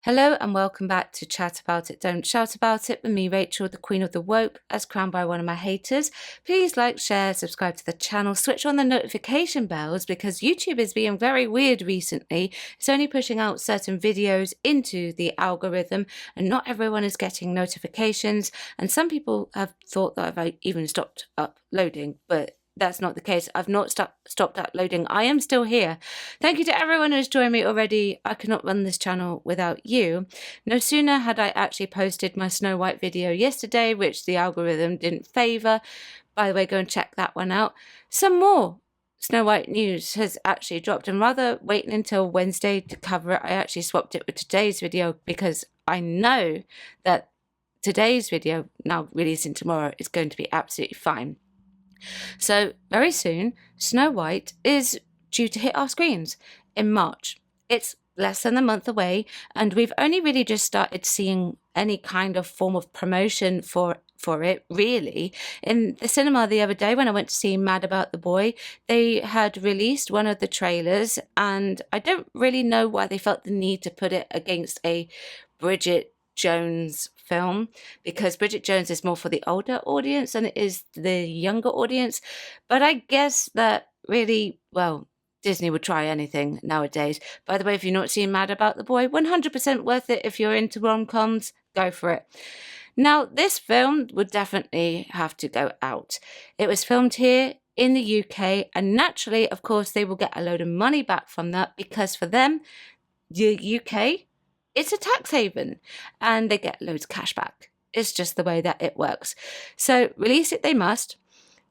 Hello and welcome back to Chat About It, Don't Shout About It with me, Rachel, the Queen of the Woke, as crowned by one of my haters. Please like, share, subscribe to the channel, switch on the notification bells because YouTube is being very weird recently. It's only pushing out certain videos into the algorithm and not everyone is getting notifications. And some people have thought that I've even stopped uploading, but that's not the case. I've not stopped uploading. I am still here. Thank you to everyone who's joined me already. I could not run this channel without you. No sooner had I actually posted my Snow White video yesterday, which the algorithm didn't favour. By the way, go and check that one out. Some more Snow White news has actually dropped, and rather waiting until Wednesday to cover it, I actually swapped it with today's video because I know that today's video, now releasing tomorrow, is going to be absolutely fine. So very soon, Snow White is due to hit our screens in March. It's less than a month away, and we've only really just started seeing any kind of form of promotion for it, really. In the cinema the other day when I went to see Mad About the Boy, they had released one of the trailers, and I don't really know why they felt the need to put it against a Bridget Jones film, because Bridget Jones is more for the older audience than it is the younger audience. But I guess that really, well, Disney would try anything nowadays. By the way, if you're not seeing Mad About the Boy, 100% worth it. If you're into rom-coms, go for it. Now, this film would definitely have to go out. It was filmed here in the UK, and naturally, of course, they will get a load of money back from that because for them, the UK, it's a tax haven and they get loads of cash back. It's just the way that it works. So release it they must.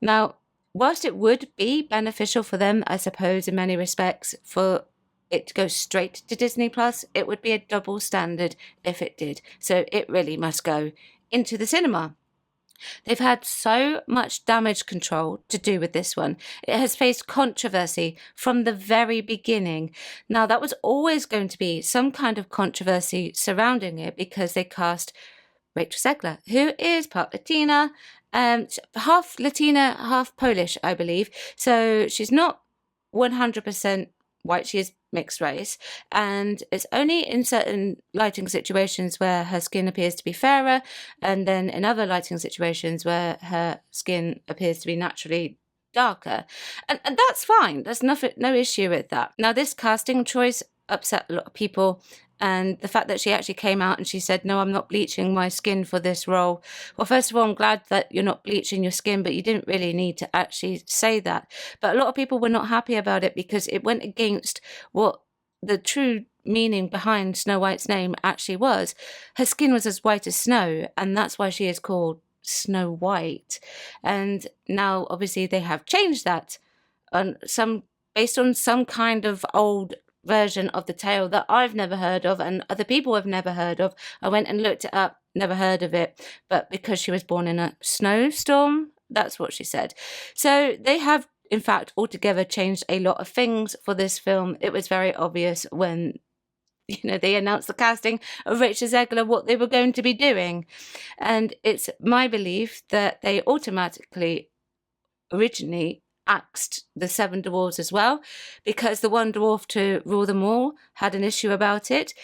Now, whilst it would be beneficial for them, I suppose, in many respects, for it to go straight to Disney Plus, it would be a double standard if it did. So it really must go into the cinema. They've had so much damage control to do with this one. It has faced controversy from the very beginning. Now, that was always going to be some kind of controversy surrounding it because they cast Rachel Zegler, who is part Latina, half Latina, half Polish, I believe. So she's not 100% white, she is mixed race, and it's only in certain lighting situations where her skin appears to be fairer, and then in other lighting situations where her skin appears to be naturally darker, and that's fine. There's no issue with that. Now, this casting choice upset a lot of people, and the fact that she actually came out and she said, no, I'm not bleaching my skin for this role. Well, first of all, I'm glad that you're not bleaching your skin, but you didn't really need to actually say that. But a lot of people were not happy about it because it went against what the true meaning behind Snow White's name actually was. Her skin was as white as snow, and that's why she is called Snow White. And now, obviously, they have changed that based on some kind of old version of the tale that I've never heard of and other people have never heard of. I went and looked it up, never heard of it, but because she was born in a snowstorm, that's what she said. So they have, in fact, altogether changed a lot of things for this film. It was very obvious when they announced the casting of Rachel Zegler what they were going to be doing. And it's my belief that they automatically originally axed the 7 dwarves as well, because the one dwarf to rule them all had an issue about it.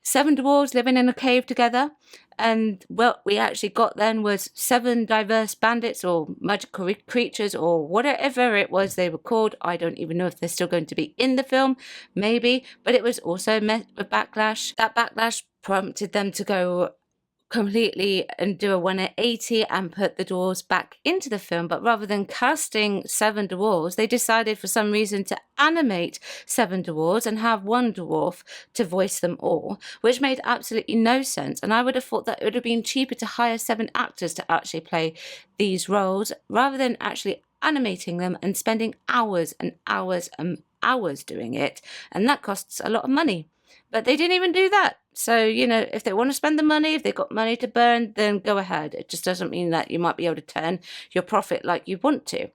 7 dwarves living in a cave together, and what we actually got then was 7 diverse bandits or magical creatures or whatever it was they were called. I don't even know if they're still going to be in the film, maybe, but it was also met with backlash. That backlash prompted them to go completely and do a 180 and put the dwarves back into the film. But rather than casting 7 dwarves, they decided for some reason to animate 7 dwarves and have 1 dwarf to voice them all, which made absolutely no sense. And I would have thought that it would have been cheaper to hire 7 actors to actually play these roles rather than actually animating them and spending hours and hours and hours doing it. And that costs a lot of money. But they didn't even do that. So, if they want to spend the money, if they've got money to burn, then go ahead. It just doesn't mean that you might be able to turn your profit like you want to.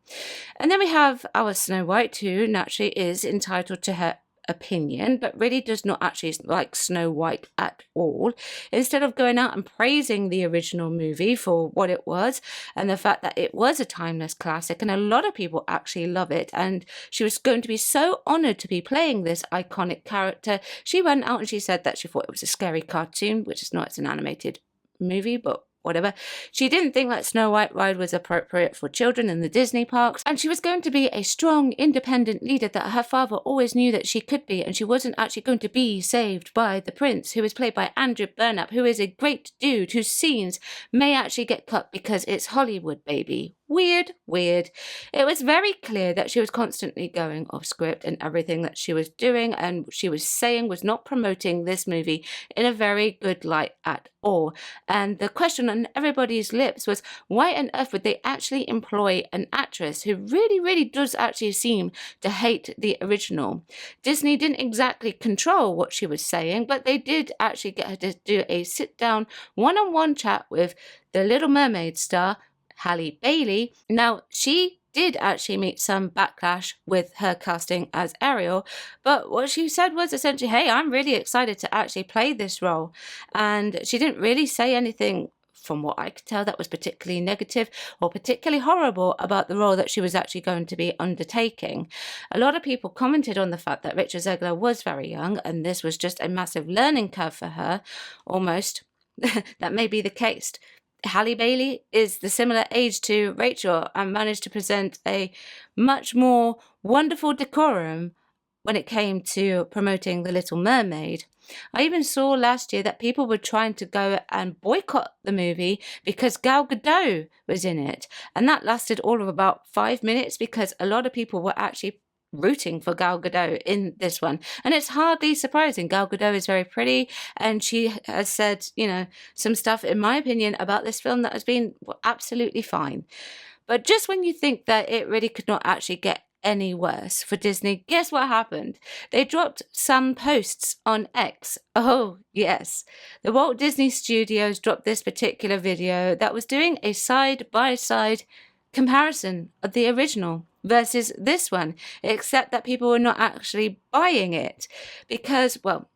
And then we have our Snow White, who naturally is entitled to her opinion, but really does not actually like Snow White at all. Instead of going out and praising the original movie for what it was and the fact that it was a timeless classic and a lot of people actually love it, and she was going to be so honored to be playing this iconic character, she went out and she said that she thought it was a scary cartoon, which is not, it's an animated movie, but whatever. She didn't think that Snow White ride was appropriate for children in the Disney parks, and she was going to be a strong, independent leader that her father always knew that she could be, and she wasn't actually going to be saved by the prince, who is played by Andrew Burnap, who is a great dude whose scenes may actually get cut because it's Hollywood, baby. Weird. It was very clear that she was constantly going off script, and everything that she was doing and she was saying was not promoting this movie in a very good light at all. And the question on everybody's lips was, why on earth would they actually employ an actress who really does actually seem to hate the original? Disney didn't exactly control what she was saying, but they did actually get her to do a sit-down one-on-one chat with the Little Mermaid star Halle Bailey. Now, she did actually meet some backlash with her casting as Ariel, but what she said was essentially, hey, I'm really excited to actually play this role. And she didn't really say anything, from what I could tell, that was particularly negative or particularly horrible about the role that she was actually going to be undertaking. A lot of people commented on the fact that Rachel Zegler was very young and this was just a massive learning curve for her, almost. That may be the case. Halle Bailey is the similar age to Rachel and managed to present a much more wonderful decorum when it came to promoting The Little Mermaid. I even saw last year that people were trying to go and boycott the movie because Gal Gadot was in it. And that lasted all of about 5 minutes because a lot of people were actually rooting for Gal Gadot in this one. And it's hardly surprising. Gal Gadot is very pretty, and she has said, some stuff, in my opinion, about this film that has been absolutely fine. But just when you think that it really could not actually get any worse for Disney, guess what happened? They dropped some posts on X. Oh, yes. The Walt Disney Studios dropped this particular video that was doing a side-by-side comparison of the original versus this one, except that people were not actually buying it because, well,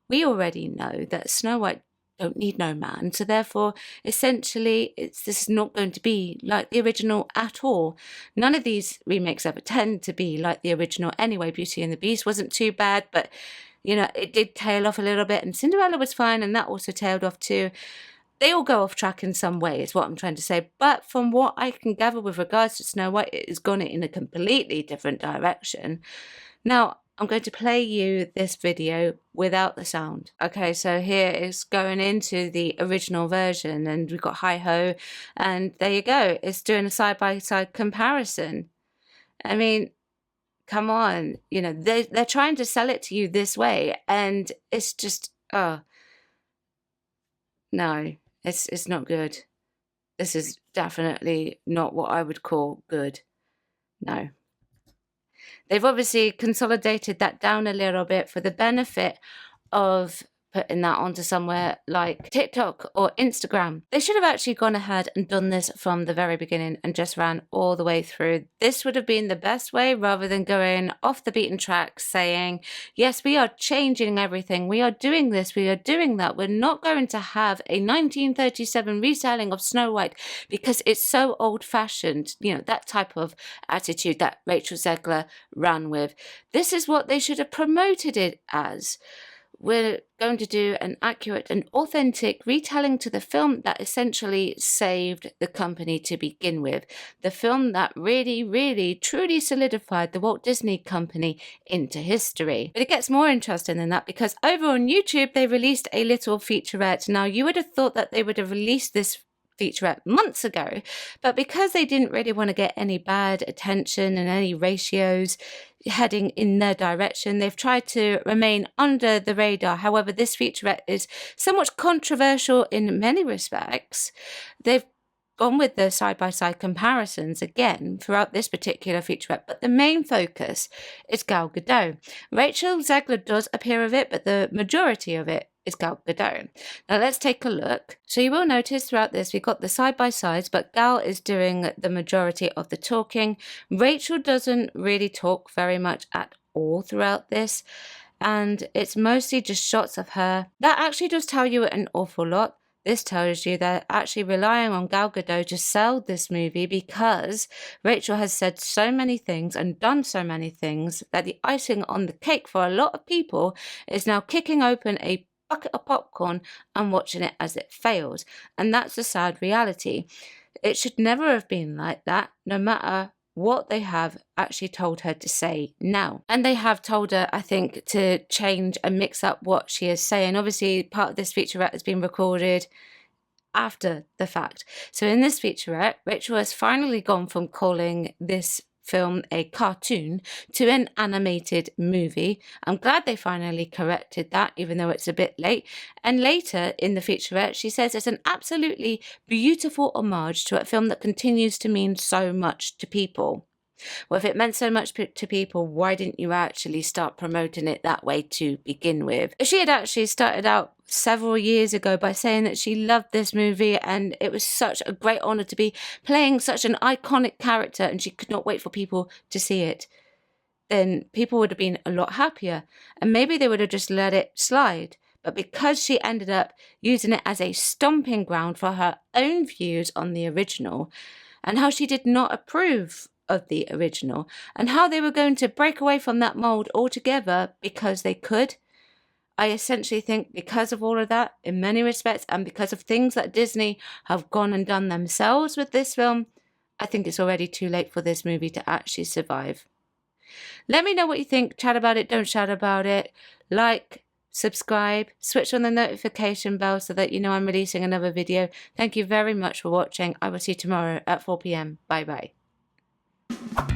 we already know that Snow White don't need no man, so therefore essentially this is not going to be like the original at all. None of these remakes ever tend to be like the original anyway. Beauty and the Beast wasn't too bad, but it did tail off a little bit, and Cinderella was fine and that also tailed off too. They all go off track in some way, is what I'm trying to say. But from what I can gather with regards to Snow White, it has gone in a completely different direction. Now, I'm going to play you this video without the sound. Okay, so here it's going into the original version, and we've got Hi Ho, and there you go. It's doing a side-by-side comparison. I mean, come on. They're trying to sell it to you this way, and it's just, no. It's not good. This is definitely not what I would call good. No. They've obviously consolidated that down a little bit for the benefit of putting that onto somewhere like TikTok or Instagram. They should have actually gone ahead and done this from the very beginning and just ran all the way through. This would have been the best way, rather than going off the beaten track saying, yes, we are changing everything. We are doing this. We are doing that. We're not going to have a 1937 retelling of Snow White because it's so old-fashioned. That type of attitude that Rachel Zegler ran with. This is what they should have promoted it as. We're going to do an accurate and authentic retelling to the film that essentially saved the company to begin with. The film that really, truly solidified the Walt Disney Company into history. But it gets more interesting than that, because over on YouTube, they released a little featurette. Now, you would have thought that they would have released this featurette months ago, but because they didn't really want to get any bad attention and any ratios heading in their direction, they've tried to remain under the radar. However, this featurette is somewhat controversial in many respects. They've gone with the side-by-side comparisons again throughout this particular featurette, but the main focus is Gal Gadot. Rachel Zegler does appear of it, but the majority of it is Gal Gadot. Now let's take a look. So you will notice throughout this we've got the side-by-sides, but Gal is doing the majority of the talking. Rachel doesn't really talk very much at all throughout this. and it's mostly just shots of her. That actually does tell you an awful lot. This tells you they're actually relying on Gal Gadot to sell this movie because Rachel has said so many things and done so many things that the icing on the cake for a lot of people is now kicking open a bucket of popcorn and watching it as it fails. And that's a sad reality. It should never have been like that, no matter what they have actually told her to say now. And they have told her, I think, to change and mix up what she is saying. Obviously, part of this featurette has been recorded after the fact. So in this featurette, Rachel has finally gone from calling this film a cartoon to an animated movie. I'm glad they finally corrected that, even though it's a bit late. And later in the featurette, she says it's an absolutely beautiful homage to a film that continues to mean so much to people. Well, if it meant so much to people, why didn't you actually start promoting it that way to begin with? She had actually started out several years ago by saying that she loved this movie and it was such a great honor to be playing such an iconic character and she could not wait for people to see it. Then people would have been a lot happier and maybe they would have just let it slide. But because she ended up using it as a stomping ground for her own views on the original and how she did not approve of the original and how they were going to break away from that mold altogether because they could. I essentially think because of all of that, in many respects, and because of things that Disney have gone and done themselves with this film, I think it's already too late for this movie to actually survive. Let me know what you think. Chat about it, don't shout about it. Like, subscribe, switch on the notification bell so that you know I'm releasing another video. Thank you very much for watching. I will see you tomorrow at 4 p.m. Bye bye.